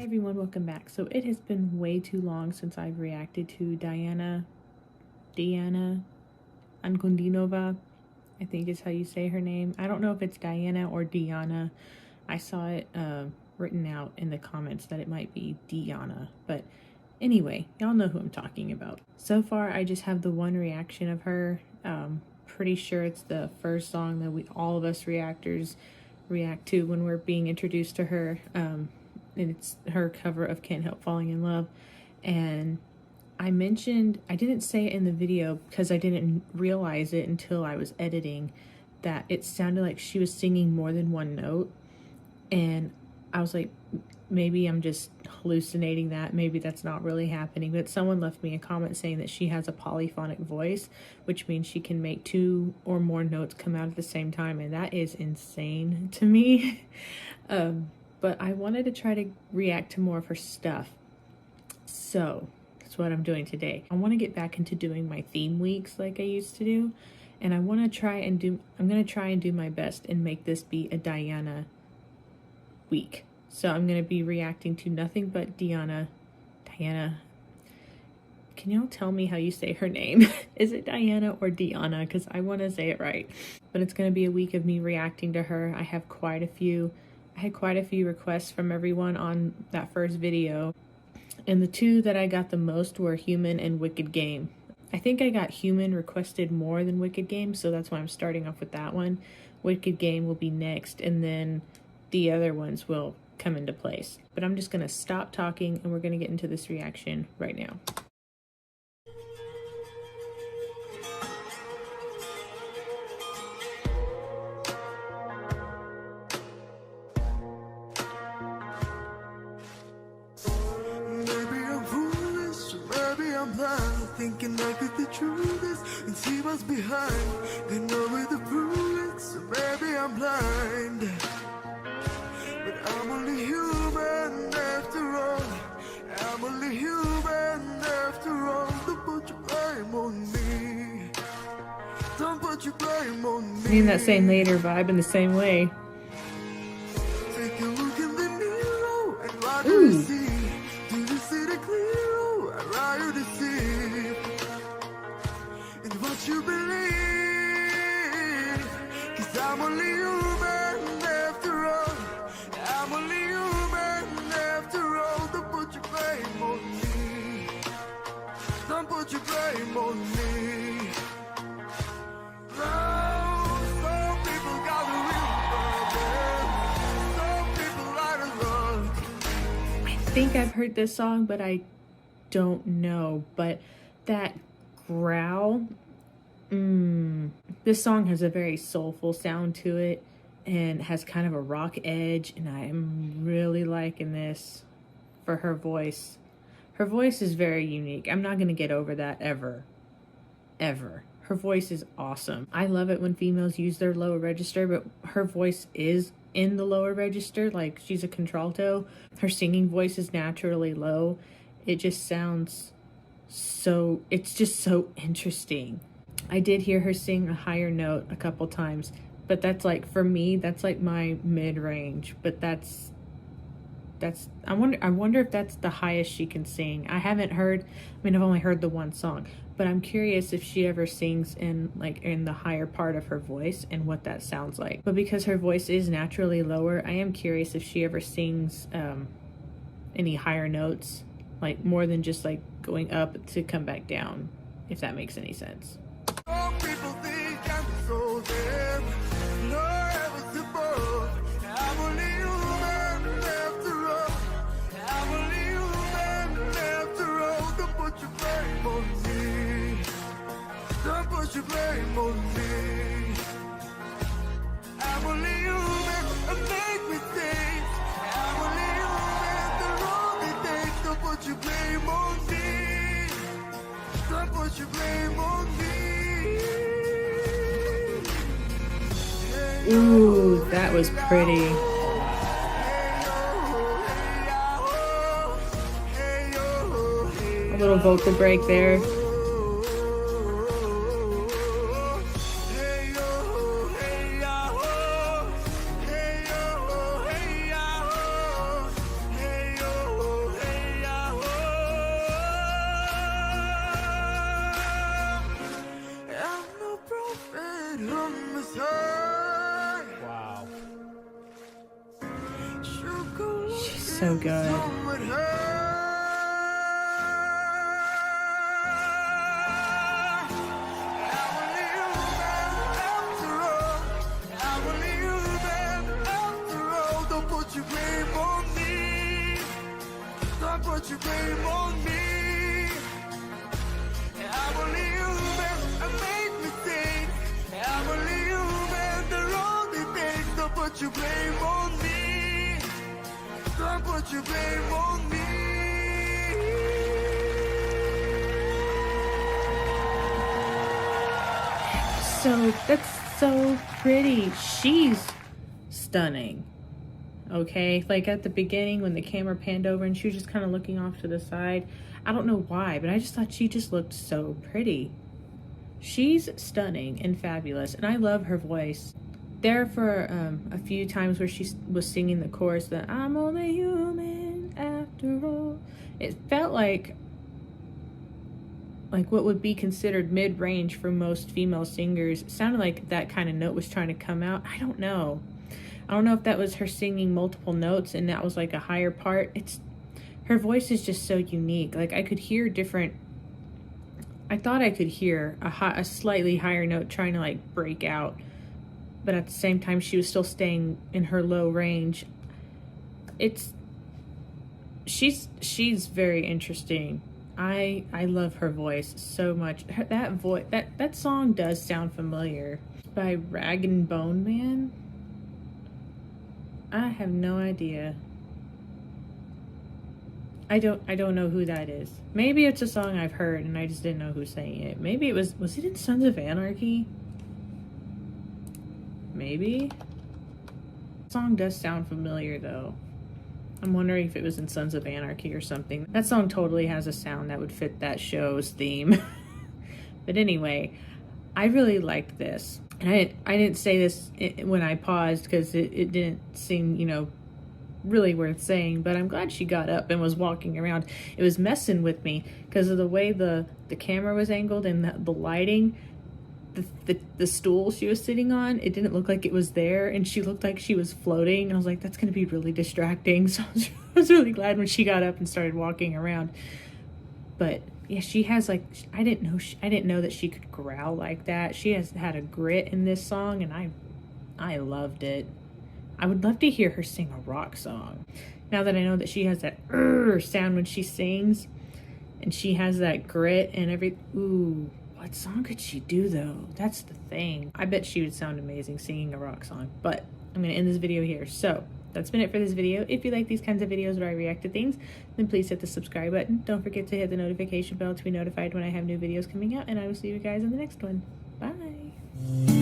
Everyone, welcome back. So it has been way too long since I've reacted to Diana Ankudinova, I think is how you say her name. I don't know if it's Diana or Diana. I saw it written out in the comments that it might be Diana, but anyway, y'all know who I'm talking about. So far, I just have the one reaction of her. Pretty sure it's the first song that all of us reactors react to when we're being introduced to her. And it's her cover of Can't Help Falling in Love. And I didn't say it in the video because I didn't realize it until I was editing, that it sounded like she was singing more than one note. And I was like, maybe I'm just hallucinating that. Maybe that's not really happening. But someone left me a comment saying that she has a polyphonic voice, which means she can make two or more notes come out at the same time. And that is insane to me. But I wanted to try to react to more of her stuff. So that's what I'm doing today. I want to get back into doing my theme weeks like I used to do. And I'm going to try and do my best and make this be a Diana week. So I'm going to be reacting to nothing but Diana. Can y'all tell me how you say her name? Is it Diana or Diana? Because I want to say it right. But it's going to be a week of me reacting to her. I had quite a few requests from everyone on that first video. And the two that I got the most were Human and Wicked Game. I think I got Human requested more than Wicked Game, so that's why I'm starting off with that one. Wicked Game will be next, and then the other ones will come into place. But I'm just going to stop talking and we're going to get into this reaction right now. Thinking I could be true this and see what's behind. They know where the proof is, so maybe I'm blind. But I'm only human after all. I'm only human after all. Don't put your blame on me. Don't put your blame on me. Seeing that same later vibe in the same way. Take a look in the mirror and what do you see? Do you see the clear? Allow you to see in what you believe. Cause I'm only human after all. I'm only human after all. Don't put your blame on me. Don't put your blame on me. No, some people got a real problem. Some people like to run. I think I've heard this song, but I don't know. But that growl, this song has a very soulful sound to it and has kind of a rock edge, and I'm really liking this for her voice. Her voice is very unique. I'm not going to get over that ever. Her voice is awesome. I love it when females use their lower register, but her voice is in the lower register, like she's a contralto. Her singing voice is naturally low. It just sounds so, it's just so interesting. I did hear her sing a higher note a couple times, but that's like, for me, that's like my mid-range, but that's I wonder if that's the highest she can sing. I haven't heard, I've only heard the one song, but I'm curious if she ever sings in the higher part of her voice and what that sounds like. But because her voice is naturally lower, I am curious if she ever sings any higher notes, like more than just like going up to come back down, if that makes any sense. Some people think I'm so damn. No, I was above. I'm only human after all. I'm only human after all. Don't put your blame on me. Don't put your blame on me. I'm only human. I make mistakes. I'm only human. The wrong things. Don't put your blame on me. Don't put your blame on me. Ooh, that was pretty. A little vocal break there. it on my side. Wow. She's so good. Put your blame on me. I'm only human, I made mistakes. I'm only human, they're only things. Don't put your blame on me. Don't put your blame on me. So, that's so pretty. She's stunning. Okay, like at the beginning when the camera panned over and she was just kind of looking off to the side. I don't know why, but I just thought she just looked so pretty. She's stunning and fabulous, and I love her voice. There for a few times where she was singing the chorus that I'm only human after all, it felt like what would be considered mid-range for most female singers. It sounded like that kind of note was trying to come out. I don't know if that was her singing multiple notes and that was like a higher part. Her voice is just so unique. Like I could hear different, I thought I could hear a slightly higher note trying to like break out, but at the same time she was still staying in her low range. She's very interesting. I love her voice so much. That song does sound familiar. By Rag and Bone Man. I have no idea. I don't know who that is. Maybe it's a song I've heard and I just didn't know who sang it. Maybe it was it in Sons of Anarchy? Maybe? The song does sound familiar though. I'm wondering if it was in Sons of Anarchy or something. That song totally has a sound that would fit that show's theme. But anyway, I really liked this. And I didn't say this when I paused because it didn't seem, really worth saying, but I'm glad she got up and was walking around. It was messing with me because of the way the camera was angled and the lighting. The stool she was sitting on, it didn't look like it was there, and she looked like she was floating, and I was like, that's going to be really distracting. So I was really glad when she got up and started walking around. But yeah, she has I didn't know that she could growl like that. She has had a grit in this song, and I loved it. I would love to hear her sing a rock song. Now that I know that she has that sound when she sings, and she has that grit and ooh, what song could she do though? That's the thing. I bet she would sound amazing singing a rock song. But I'm gonna end this video here. So that's been it for this video. If you like these kinds of videos where I react to things, then please hit the subscribe button. Don't forget to hit the notification bell to be notified when I have new videos coming out, and I will see you guys in the next one. Bye.